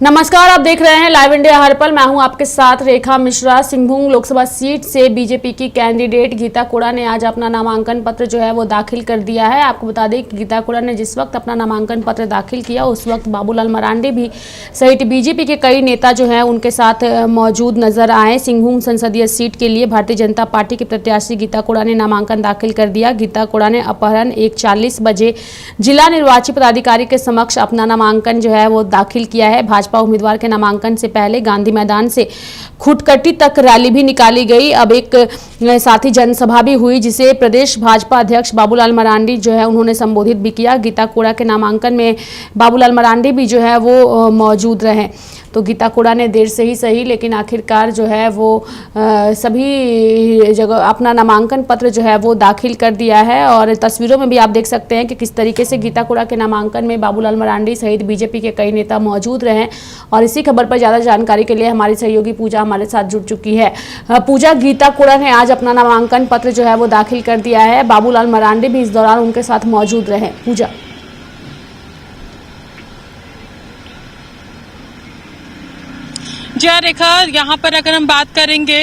नमस्कार, आप देख रहे हैं लाइव इंडिया हर पल। मैं हूं आपके साथ रेखा मिश्रा। सिंहभूम लोकसभा सीट से बीजेपी की कैंडिडेट गीता कोड़ा ने आज अपना नामांकन पत्र जो है वो दाखिल कर दिया है। आपको बता दें कि गीता कोड़ा ने जिस वक्त अपना नामांकन पत्र दाखिल किया उस वक्त बाबूलाल मरांडी भी सहित बीजेपी के कई नेता जो है उनके साथ मौजूद नजर आए। सिंहभूम संसदीय सीट के लिए भारतीय जनता पार्टी के प्रत्याशी गीता कोड़ा ने नामांकन दाखिल कर दिया। गीता कोड़ा ने अपराह्न 1:40 बजे जिला निर्वाची पदाधिकारी के समक्ष अपना नामांकन जो है वो दाखिल किया है। भाजपा उम्मीदवार के नामांकन से पहले गांधी मैदान से खुटकटी तक रैली भी निकाली गई। अब एक साथी जनसभा भी हुई जिसे प्रदेश भाजपा अध्यक्ष बाबूलाल मरांडी जो है उन्होंने संबोधित भी किया। गीता कोड़ा के नामांकन में बाबूलाल मरांडी भी जो है वो मौजूद रहे। तो गीता कोड़ा ने देर से ही सही लेकिन आखिरकार जो है वो सभी जगह अपना नामांकन पत्र जो है वो दाखिल कर दिया है। और तस्वीरों में भी आप देख सकते हैं कि किस तरीके से गीता कोड़ा के नामांकन में बाबूलाल मरांडी सहित बीजेपी के कई नेता मौजूद रहे। और इसी खबर पर ज़्यादा जानकारी के लिए हमारी सहयोगी पूजा हमारे साथ जुड़ चुकी है। पूजा, गीता कोड़ा ने आज अपना नामांकन पत्र जो है वो दाखिल कर दिया है। बाबूलाल मरांडी भी इस दौरान उनके साथ मौजूद रहे। पूजा, जय रेखा, यहाँ पर अगर हम बात करेंगे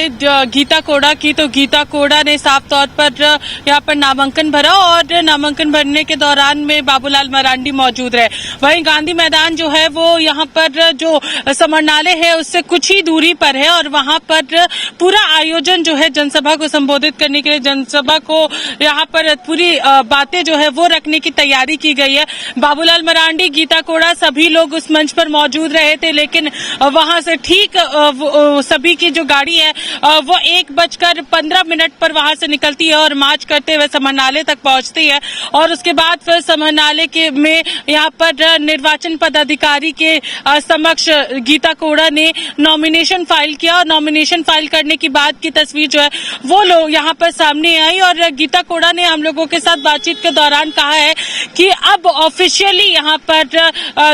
गीता कोड़ा की तो गीता कोड़ा ने साफ तौर पर यहाँ पर नामांकन भरा और नामांकन भरने के दौरान में बाबूलाल मरांडी मौजूद रहे। वहीं गांधी मैदान जो है वो यहाँ पर जो समरनालय है उससे कुछ ही दूरी पर है और वहाँ पर पूरा आयोजन जो है जनसभा को संबोधित करने के लिए, जनसभा को यहाँ पर पूरी बातें जो है वो रखने की तैयारी की गई है। बाबूलाल मरांडी, गीता कोड़ा सभी लोग उस मंच पर मौजूद रहे थे लेकिन वहां से ठीक सभी की जो गाड़ी है वो 1:15 पर वहां से निकलती है और मार्च करते हुए समरनालय तक पहुंचती है। और उसके बाद फिर समरनालय के में यहाँ पर निर्वाचन पदाधिकारी के समक्ष गीता कोड़ा ने नॉमिनेशन फाइल किया और नॉमिनेशन फाइल करने की बाद की तस्वीर जो है वो लोग यहाँ पर सामने आई। और गीता कोड़ा ने हम लोगों के साथ बातचीत के दौरान कहा है कि अब ऑफिशियली यहाँ पर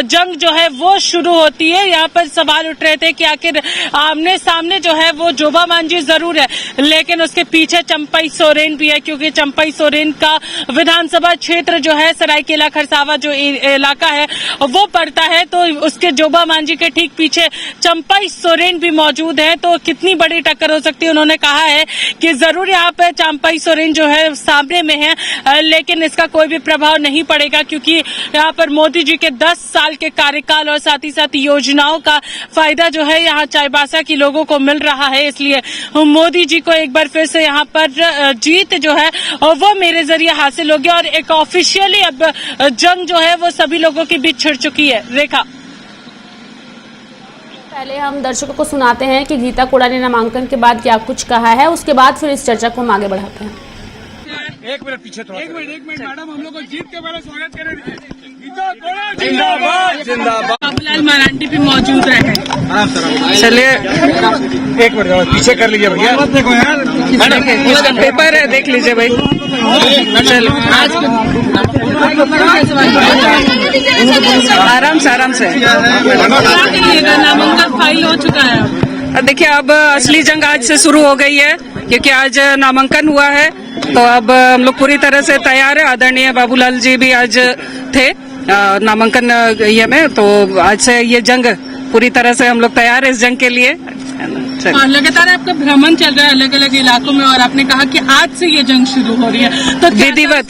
जंग जो है वो शुरू होती है। यहाँ पर सवाल उठ रहे थे कि आखिर आमने सामने जो है वो जोबा मांझी जरूर है लेकिन उसके पीछे चंपई सोरेन भी है, क्योंकि चंपई सोरेन का विधानसभा क्षेत्र जो है सरायकेला खरसावा जो इलाका है वो पड़ता है। तो उसके जोबा मांझी के ठीक पीछे चंपई सोरेन भी मौजूद है। तो कितनी बड़ी टक्कर हो सकती है, उन्होंने कहा है कि जरूर यहाँ पे चंपई सोरेन जो है सामने में है लेकिन इसका कोई भी प्रभाव नहीं पड़ेगा क्योंकि यहाँ पर मोदी जी के 10 साल के कार्यकाल और साथ ही साथ योजनाओं का फायदा जो है यहाँ चाईबासा की लोगों को मिल रहा है। इसलिए मोदी जी को एक बार फिर से यहाँ पर जीत जो है वो मेरे जरिए हासिल होगी और एक ऑफिशियली अब जंग जो है वो सभी लोगों के बीच छिड़ चुकी है। रेखा, पहले हम दर्शकों को सुनाते हैं कि गीता कोड़ा ने नामांकन के बाद क्या कुछ कहा है, उसके बाद फिर इस चर्चा को हम आगे बढ़ाते हैं। एक मिनट पीछे, थोड़ा एक मिनट मैडम, हम लोग को जीत के पहले स्वागत करें। गीता कोड़ा जिंदाबाद जिंदाबाद। बाबूलाल मरांडी भी मौजूद रहे। चलिए एक मिनट पीछे कर लीजिए भैया, देखो यार उसका पेपर है, देख लीजिए भाई। चलो आराम से नामांकन फाइल हो चुका है। देखिए अब असली जंग आज से शुरू हो गई है क्योंकि आज नामांकन हुआ है तो अब हम लोग पूरी तरह से तैयार है। आदरणीय बाबूलाल जी भी आज थे नामांकन ये में, तो आज से ये जंग पूरी तरह से हम लोग तैयार है इस जंग के लिए। लगातार आपका भ्रमण चल रहा है अलग अलग इलाकों में और आपने कहा कि आज से ये जंग शुरू हो रही है, तो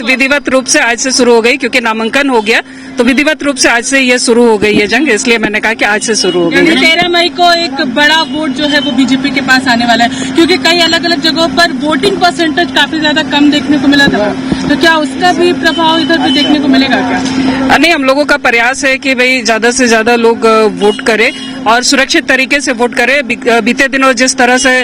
विधिवत रूप से आज से शुरू हो गई क्योंकि नामांकन हो गया तो विधिवत रूप से आज से ये शुरू हो गई है जंग, इसलिए मैंने कहा कि आज से शुरू हो गई है। 13 मई को एक बड़ा वोट जो है वो बीजेपी के पास आने वाला है क्योंकि कई अलग अलग जगहों पर वोटिंग परसेंटेज काफी ज्यादा कम देखने को मिला था, तो क्या उसका भी प्रभाव इधर भी देखने को मिलेगा क्या? नहीं, हम लोगों का प्रयास है कि भाई ज्यादा से ज्यादा लोग वोट करें और सुरक्षित तरीके से वोट करें। बीते दिनों जिस तरह से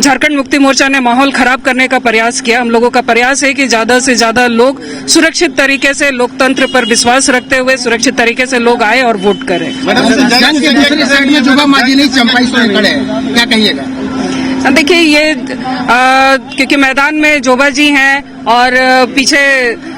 झारखंड मुक्ति मोर्चा ने माहौल खराब करने का प्रयास किया, हम लोगों का प्रयास है कि ज्यादा से ज्यादा लोग सुरक्षित तरीके से लोकतंत्र पर विश्वास रखते हुए सुरक्षित तरीके से लोग आए और वोट करें। जंग के दूसरी साइड में जोबा मांझी नहीं चंपई सोरेन खड़े हैं, क्या कहिएगा? देखिए ये क्योंकि मैदान में जोबा जी हैं और पीछे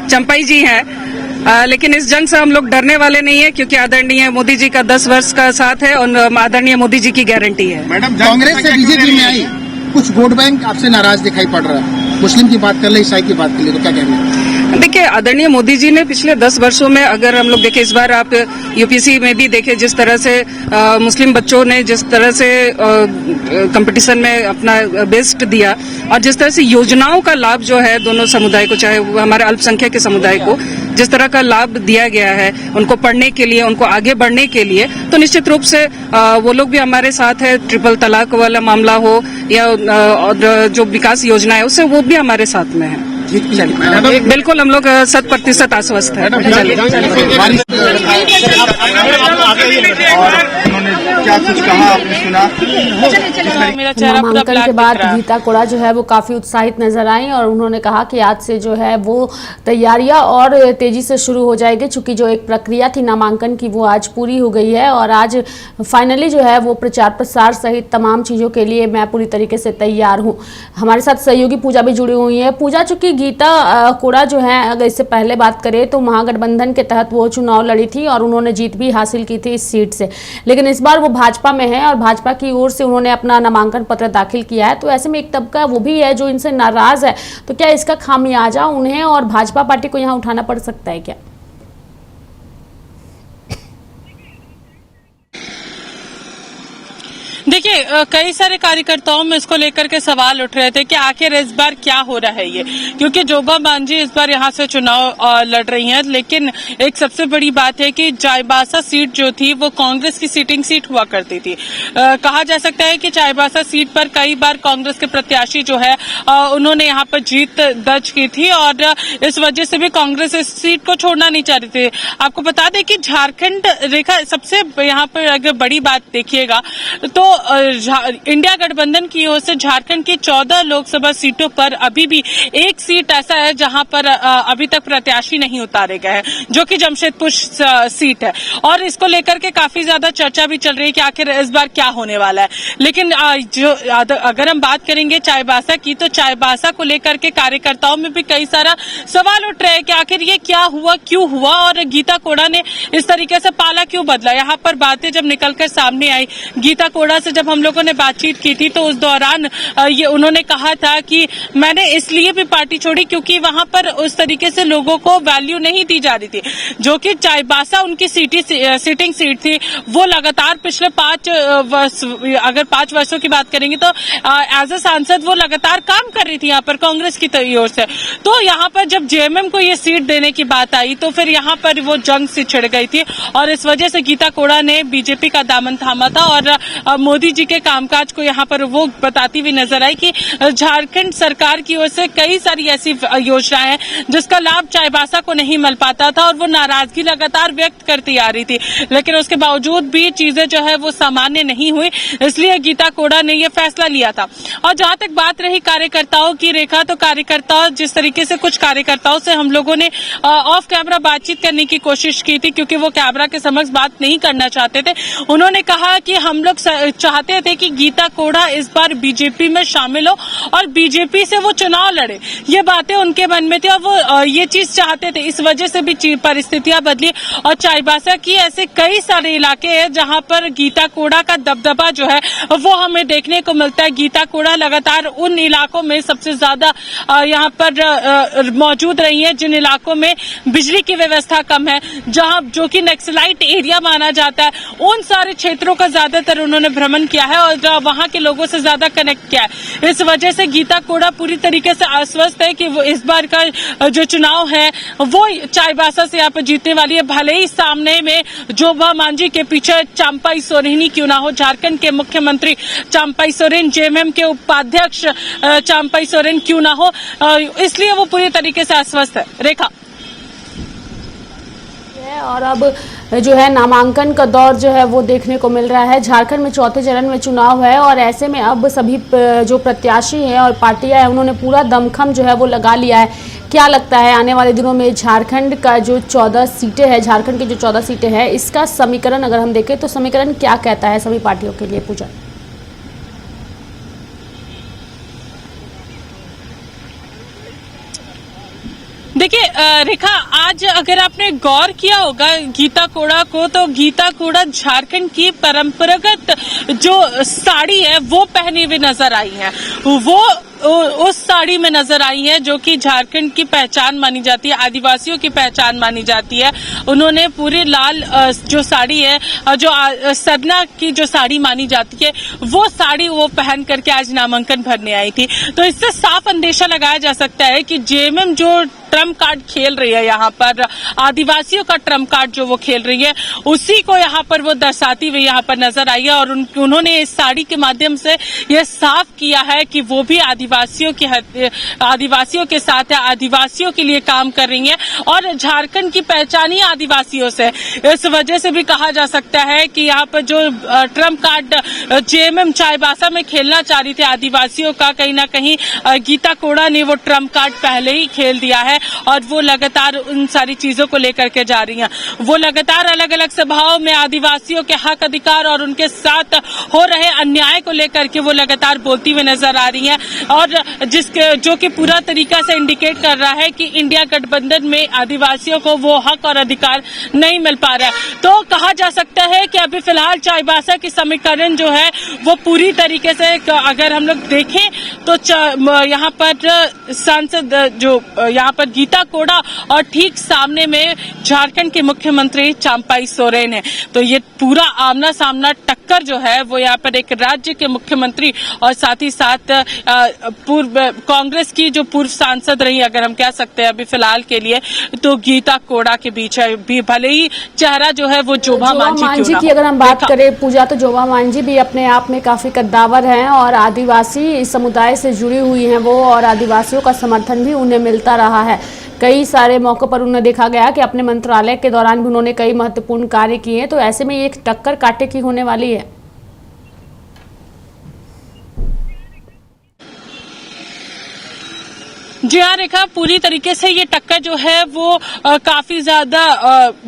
चंपई जी हैं लेकिन इस जंग से हम लोग डरने वाले नहीं है क्योंकि आदरणीय मोदी जी का 10 वर्ष का साथ है और आदरणीय मोदी जी की गारंटी है। मैडम, कांग्रेस से बीजेपी में आई, कुछ वोट बैंक आपसे नाराज दिखाई पड़ रहा है, मुस्लिम की बात कर ले, ईसाई की बात कर ले, तो क्या कहेंगे? देखिए, आदरणीय मोदी जी ने पिछले 10 वर्षों में, अगर हम लोग देखें, इस बार आप यूपीसी में भी देखें जिस तरह से मुस्लिम बच्चों ने जिस तरह से कंपटीशन में अपना बेस्ट दिया और जिस तरह से योजनाओं का लाभ जो है दोनों समुदाय को, चाहे वो हमारे अल्पसंख्यक के समुदाय को जिस तरह का लाभ दिया गया है उनको पढ़ने के लिए, उनको आगे बढ़ने के लिए, तो निश्चित रूप से वो लोग भी हमारे साथ है। ट्रिपल तलाक वाला मामला हो या और जो विकास योजना है उससे वो भी हमारे साथ में है। बिल्कुल, हम लोग 100% आश्वस्त है। क्या कुछ कहा, आपने सुना? मेरा चेहरा पूरा नामांकन ब्लैक के दिख बाद रहा है। गीता कोड़ा जो है वो काफी उत्साहित नजर आई और उन्होंने कहा कि आज से जो है वो तैयारियां और तेजी से शुरू हो जाएगी, चूंकि जो एक प्रक्रिया थी नामांकन की वो आज पूरी हो गई है और आज फाइनली जो है वो प्रचार प्रसार सहित तमाम चीजों के लिए मैं पूरी तरीके से तैयार हूँ। हमारे साथ सहयोगी पूजा भी जुड़ी हुई है। पूजा, चूंकि गीता कोड़ा जो है, अगर इससे पहले बात करें तो महागठबंधन के तहत वो चुनाव लड़ी थी और उन्होंने जीत भी हासिल की थी इस सीट से, लेकिन इस बार वो भाजपा में है और भाजपा की ओर से उन्होंने अपना नामांकन पत्र दाखिल किया है। तो ऐसे में एक तबका वो भी है जो इनसे नाराज है, तो क्या इसका खामियाजा उन्हें और भाजपा पार्टी को यहाँ उठाना पड़ सकता है क्या? देखिए, कई सारे कार्यकर्ताओं में इसको लेकर के सवाल उठ रहे थे कि आखिर इस बार क्या हो रहा है ये, क्योंकि जोबा मांझी इस बार यहाँ से चुनाव लड़ रही हैं, लेकिन एक सबसे बड़ी बात है कि चाईबासा सीट जो थी वो कांग्रेस की सिटिंग सीट हुआ करती थी। कहा जा सकता है कि चाईबासा सीट पर कई बार कांग्रेस के प्रत्याशी जो है उन्होंने यहाँ पर जीत दर्ज की थी और इस वजह से भी कांग्रेस इस सीट को छोड़ना नहीं चाह रही थी। आपको बता दें कि झारखंड रेखा सबसे यहाँ पर अगर बड़ी बात देखिएगा तो इंडिया गठबंधन की ओर से झारखंड की 14 लोकसभा सीटों पर अभी भी एक सीट ऐसा है जहां पर अभी तक प्रत्याशी नहीं उतारे गए हैं, जो कि जमशेदपुर सीट है और इसको लेकर के काफी ज्यादा चर्चा भी चल रही है कि आखिर इस बार क्या होने वाला है। लेकिन अगर हम बात करेंगे चाईबासा की, तो चाईबासा को लेकर के कार्यकर्ताओं में भी कई सारा सवाल उठ रहे हैं कि आखिर ये क्या हुआ, क्यों हुआ और गीता कोड़ा ने इस तरीके से पाला क्यों बदला। यहाँ पर बातें जब निकलकर सामने आई, गीता कोड़ा से जब हम लोगों ने बातचीत की थी तो उस दौरान ये उन्होंने कहा था कि मैंने इसलिए भी पार्टी छोड़ी क्योंकि वहां पर उस तरीके से लोगों को वैल्यू नहीं दी जा रही थी, जो कि चाईबासा उनकी सिटिंग सीट थी। वो लगातार पिछले 5 वर्षों की बात करेंगे तो एज ए सांसद वो लगातार काम कर रही थी यहाँ पर कांग्रेस की ओर से। तो यहाँ पर जब जेएमएम को ये सीट देने की बात आई तो फिर यहाँ पर वो जंग से छिड़ गई थी और इस वजह से गीता कोड़ा ने बीजेपी का दामन थामा था और मोदी जी के कामकाज को यहाँ पर वो बताती हुई नजर आई कि झारखंड सरकार की ओर से कई सारी ऐसी योजनाएं हैं जिसका लाभ चाईबासा को नहीं मिल पाता था और वो नाराजगी लगातार व्यक्त करती आ रही थी, लेकिन उसके बावजूद भी चीजें जो है वो सामान्य नहीं हुई, इसलिए गीता कोड़ा ने ये फैसला लिया था। और जहां तक बात रही कार्यकर्ताओं की रेखा, तो कार्यकर्ता जिस तरीके से कुछ कार्यकर्ताओं से हम लोगों ने ऑफ कैमरा बातचीत करने की कोशिश की थी क्योंकि वो कैमरा के समक्ष बात नहीं करना चाहते थे। उन्होंने कहा कि हम लोग चाहते थे कि गीता कोड़ा इस बार बीजेपी में शामिल हो और बीजेपी से वो चुनाव लड़े, ये बातें उनके मन में थी और वो ये चीज चाहते थे। इस वजह से भी परिस्थितियां बदली और चाईबासा की ऐसे कई सारे इलाके हैं जहां पर गीता कोड़ा का दबदबा जो है वो हमें देखने को मिलता है। गीता कोड़ा लगातार उन इलाकों में सबसे ज्यादा यहाँ पर मौजूद रही है जिन इलाकों में बिजली की व्यवस्था कम है, जहां जो कि नक्सलाइट एरिया माना जाता है, उन सारे क्षेत्रों का ज्यादातर उन्होंने भ्रमण किया है और वहां के लोगों से ज्यादा कनेक्ट किया है। इस वजह से गीता कोड़ा पूरी तरीके से आश्वस्त है कि वो इस बार का जो चुनाव है वो चाईबासा से यहाँ पर जीतने वाली है। भले ही सामने में जोबा मांझी के पीछे चांपाई सोरेन क्यों ना हो, झारखंड के मुख्यमंत्री चांपाई सोरेन, जेएमएम के उपाध्यक्ष चांपाई सोरेन क्यों ना हो, इसलिए वो पूरी तरीके से आश्वस्त है। रेखा और अब जो है नामांकन का दौर जो है वो देखने को मिल रहा है। झारखंड में चौथे चरण में चुनाव है और ऐसे में अब सभी जो प्रत्याशी हैं और पार्टियां हैं उन्होंने पूरा दमखम जो है वो लगा लिया है। क्या लगता है आने वाले दिनों में झारखंड का जो 14 सीटें हैं, झारखंड की जो 14 सीटें हैं, इसका समीकरण अगर हम देखें तो समीकरण क्या कहता है सभी पार्टियों के लिए? पूजा, देखिए रेखा, आज अगर आपने गौर किया होगा गीता कोड़ा को, तो गीता कोड़ा झारखंड की परंपरागत जो साड़ी है वो पहनी हुई नजर आई है। वो उस साड़ी में नजर आई है जो कि झारखंड की पहचान मानी जाती है, आदिवासियों की पहचान मानी जाती है। उन्होंने पूरी लाल जो साड़ी है, जो सरना की जो साड़ी मानी जाती है, वो साड़ी वो पहन करके आज नामांकन भरने आई थी। तो इससे साफ अंदेशा लगाया जा सकता है कि जेएमएम जो ट्रम्प कार्ड खेल रही है, यहाँ पर आदिवासियों का ट्रम्प कार्ड जो वो खेल रही है, उसी को यहाँ पर वो दर्शाती हुई यहाँ पर नजर आई है। और उन्होंने इस साड़ी के माध्यम से ये साफ किया है कि वो भी आदिवासियों के साथ है, आदिवासियों के लिए काम कर रही है और झारखंड की पहचान ही आदिवासियों से। इस वजह से भी कहा जा सकता है कि यहाँ पर जो ट्रम्प कार्ड जेएमएम चाईबासा में खेलना चाह रही थी आदिवासियों का, कहीं ना कहीं गीता कोड़ा ने वो ट्रम्प कार्ड पहले ही खेल दिया है और वो लगातार उन सारी चीजों को लेकर के जा रही हैं। वो लगातार अलग अलग सभाओं में आदिवासियों के हक अधिकार और उनके साथ हो रहे अन्याय को लेकर के वो लगातार बोलती हुई नजर आ रही हैं और जो कि पूरा तरीका से इंडिकेट कर रहा है कि इंडिया गठबंधन में आदिवासियों को वो हक और अधिकार नहीं मिल पा रहा है। तो कहा जा सकता है कि अभी फिलहाल चाईबासा की समीकरण जो है वो पूरी तरीके से, अगर हम लोग देखें तो यहाँ पर सांसद जो यहाँ पर गीता कोड़ा और ठीक सामने में झारखंड के मुख्यमंत्री चंपाई सोरेन है। तो ये पूरा आमना सामना टक्कर जो है वो यहाँ पर एक राज्य के मुख्यमंत्री और साथ ही साथ पूर्व कांग्रेस की जो पूर्व सांसद रही, अगर हम कह सकते हैं अभी फिलहाल के लिए, तो गीता कोड़ा के बीच है। भी भले ही चेहरा जो है वो जोबा मांझी की अगर हम बात करें पूजा, तो जोबा मांझी भी अपने आप में काफी कद्दावर हैं और आदिवासी समुदाय से जुड़ी हुई हैं वो, और आदिवासियों का समर्थन भी उन्हें मिलता रहा है। कई सारे मौकों पर उन्हें देखा गया कि अपने मंत्रालय के दौरान भी उन्होंने कई महत्वपूर्ण कार्य किए हैं। तो ऐसे में ये एक टक्कर कांटे की होने वाली है। जी हाँ रेखा, पूरी तरीके से ये टक्कर जो है वो काफी ज्यादा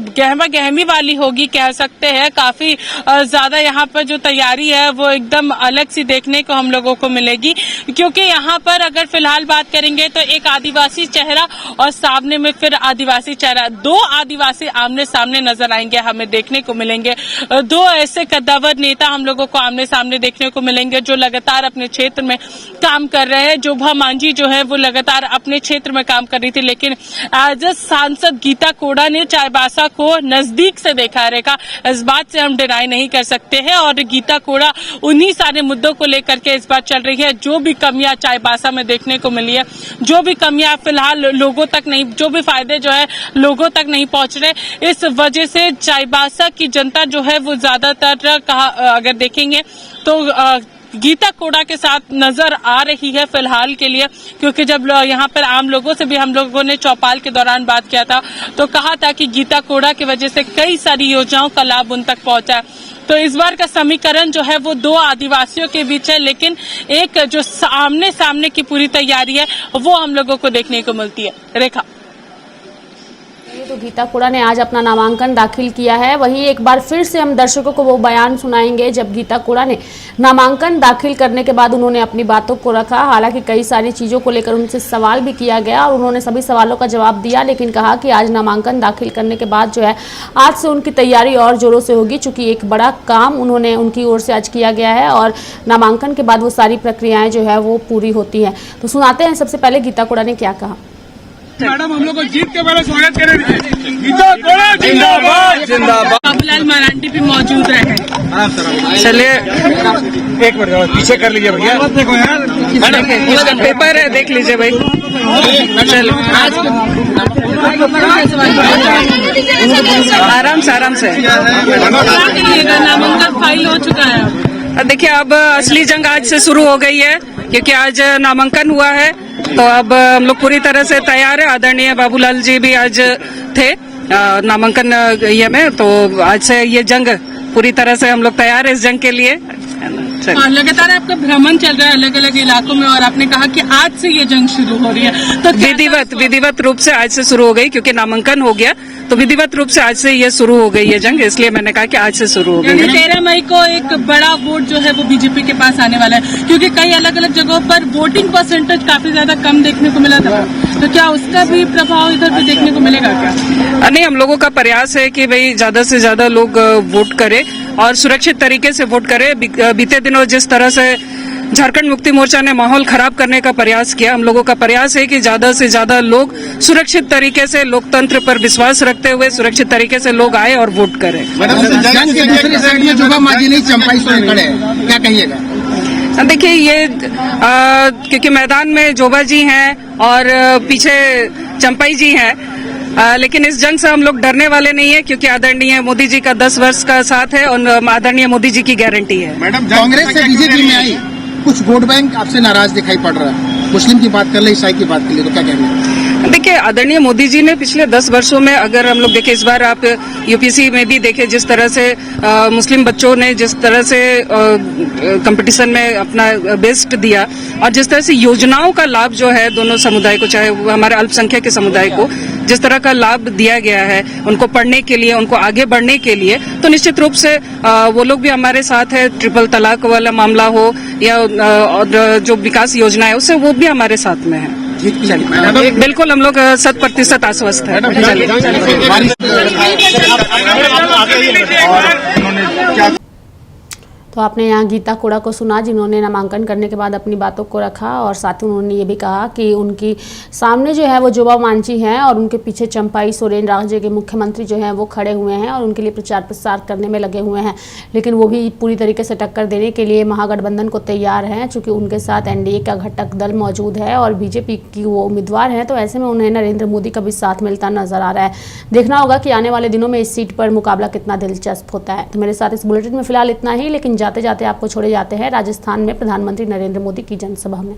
गहमा गहमी वाली होगी, कह सकते हैं। काफी ज्यादा यहाँ पर जो तैयारी है वो एकदम अलग सी देखने को हम लोगों को मिलेगी, क्योंकि यहाँ पर अगर फिलहाल बात करेंगे तो एक आदिवासी चेहरा और सामने में फिर आदिवासी चेहरा, दो आदिवासी आमने सामने नजर आएंगे, हमें देखने को मिलेंगे। दो ऐसे कद्दावर नेता हम लोगों को आमने सामने देखने को मिलेंगे जो लगातार अपने क्षेत्र में काम कर रहे हैं। जोबा मांझी जो है वो लगातार अपने क्षेत्र में काम कर रही थी, लेकिन आज सांसद गीता कोड़ा ने चाईबासा को नजदीक से देखा रहेगा, इस बात से हम डिनाई नहीं कर सकते हैं। और गीता कोड़ा उन्हीं सारे मुद्दों को लेकर के इस बार चल रही है। जो भी कमियां चाईबासा में देखने को मिली है, जो भी कमियां फिलहाल लोगों तक नहीं, जो भी फायदे जो है लोगों तक नहीं पहुंच रहे, इस वजह से चाईबासा की जनता जो है वो ज्यादातर अगर देखेंगे तो गीता कोड़ा के साथ नजर आ रही है फिलहाल के लिए। क्योंकि जब यहाँ पर आम लोगों से भी हम लोगों ने चौपाल के दौरान बात किया था तो कहा था कि गीता कोड़ा की वजह से कई सारी योजनाओं का लाभ उन तक पहुंचा है। तो इस बार का समीकरण जो है वो दो आदिवासियों के बीच है, लेकिन एक जो आमने सामने की पूरी तैयारी है वो हम लोगों को देखने को मिलती है। रेखा, तो गीता कोड़ा ने आज अपना नामांकन दाखिल किया है। वहीं एक बार फिर से हम दर्शकों को वो बयान सुनाएंगे जब गीता कोड़ा ने नामांकन दाखिल करने के बाद उन्होंने अपनी बातों को रखा। हालांकि कई सारी चीज़ों को लेकर उनसे सवाल भी किया गया और उन्होंने सभी सवालों का जवाब दिया, लेकिन कहा कि आज नामांकन दाखिल करने के बाद जो है आज से उनकी तैयारी और जोरों से होगी, चूँकि एक बड़ा काम उन्होंने उनकी ओर से आज किया गया है और नामांकन के बाद वो सारी प्रक्रियाएँ जो है वो पूरी होती हैं। तो सुनाते हैं सबसे पहले गीता कोड़ा ने क्या कहा। मैडम, हम लोग को जीत के पहले स्वागत करें। गीता कोड़ा जिंदाबाद जिंदाबाद। बाबूलाल मरांडी भी मौजूद रहे। चलिए एक मिनट पीछे कर लीजिए भैया, देखो यार मैडम, पेपर है, देख लीजिए भाई। चलो आराम से नामांकन फाइल हो चुका है। देखिए, अब असली जंग आज से शुरू हो गई है, क्योंकि आज नामांकन हुआ है। तो अब हम लोग पूरी तरह से तैयार है। आदरणीय बाबूलाल जी भी आज थे नामांकन ये में, तो आज से ये जंग पूरी तरह से हम लोग तैयार है इस जंग के लिए। लगातार आपका भ्रमण चल रहा है अलग अलग इलाकों में और आपने कहा कि आज से ये जंग शुरू हो रही है, तो विधिवत रूप से आज से शुरू हो गई, क्योंकि नामांकन हो गया तो विधिवत रूप से आज से ये शुरू हो गई है जंग, इसलिए मैंने कहा कि आज से शुरू हो गई। 13 मई को एक बड़ा वोट जो है वो बीजेपी के पास आने वाला है, क्योंकि कई अलग अलग जगहों पर वोटिंग परसेंटेज काफी ज्यादा कम देखने को मिला था, तो क्या उसका भी प्रभाव इधर भी देखने को मिलेगा क्या? नहीं, हम लोगों का प्रयास है कि भाई ज्यादा से ज्यादा लोग वोट करें और सुरक्षित तरीके से वोट करें। बीते दिनों जिस तरह से झारखंड मुक्ति मोर्चा ने माहौल खराब करने का प्रयास किया। हम लोगों का प्रयास है कि ज्यादा से ज्यादा लोग सुरक्षित तरीके से लोकतंत्र पर विश्वास रखते हुए सुरक्षित तरीके से लोग आए और वोट करें। जंग के दूसरी साइड में जोबा मांझी नहीं चंपाई सोरेन खड़े हैं, क्या कहिएगा? देखिए ये क्योंकि मैदान में जोबा जी हैं और पीछे चंपाई जी हैं, लेकिन इस जंग से हम लोग डरने वाले नहीं है क्योंकि आदरणीय मोदी जी का 10 वर्ष का साथ है और आदरणीय मोदी जी की गारंटी है। मैडम कांग्रेस से बीजेपी में आई, कुछ वोट बैंक आपसे नाराज दिखाई पड़ रहा है। मुस्लिम की बात कर ले, ईसाई की बात कर ले, तो क्या कहेंगे? देखिए आदरणीय मोदी जी ने पिछले 10 वर्षों में अगर हम लोग देखें, इस बार आप यूपीसी में भी देखें जिस तरह से मुस्लिम बच्चों ने जिस तरह से कंपटीशन में अपना बेस्ट दिया और जिस तरह से योजनाओं का लाभ जो है दोनों समुदाय को, चाहे वो हमारे अल्पसंख्यक के समुदाय को जिस तरह का लाभ दिया गया है उनको पढ़ने के लिए, उनको आगे बढ़ने के लिए, तो निश्चित रूप से वो लोग भी हमारे साथ है। ट्रिपल तलाक वाला मामला हो या और जो विकास योजना है उससे वो भी हमारे साथ में है। बिल्कुल हम लोग 100% आश्वस्त है। तो आपने यहाँ गीता कोड़ा को सुना जिन्होंने नामांकन करने के बाद अपनी बातों को रखा और साथ ही उन्होंने ये भी कहा कि उनकी सामने जो है वो जोबा मांझी हैं और उनके पीछे चंपाई सोरेन राज्य के मुख्यमंत्री जो हैं वो खड़े हुए हैं और उनके लिए प्रचार प्रसार करने में लगे हुए हैं, लेकिन वो भी पूरी तरीके से टक्कर देने के लिए महागठबंधन को तैयार हैं चूँकि उनके साथ एनडीए का घटक दल मौजूद है और बीजेपी की वो उम्मीदवार हैं, तो ऐसे में उन्हें नरेंद्र मोदी का भी साथ मिलता नजर आ रहा है। देखना होगा कि आने वाले दिनों में इस सीट पर मुकाबला कितना दिलचस्प होता है। तो मेरे साथ इस बुलेटिन में फिलहाल इतना ही, लेकिन जाते जाते आपको छोड़े जाते हैं राजस्थान में प्रधानमंत्री नरेंद्र मोदी की जनसभा में।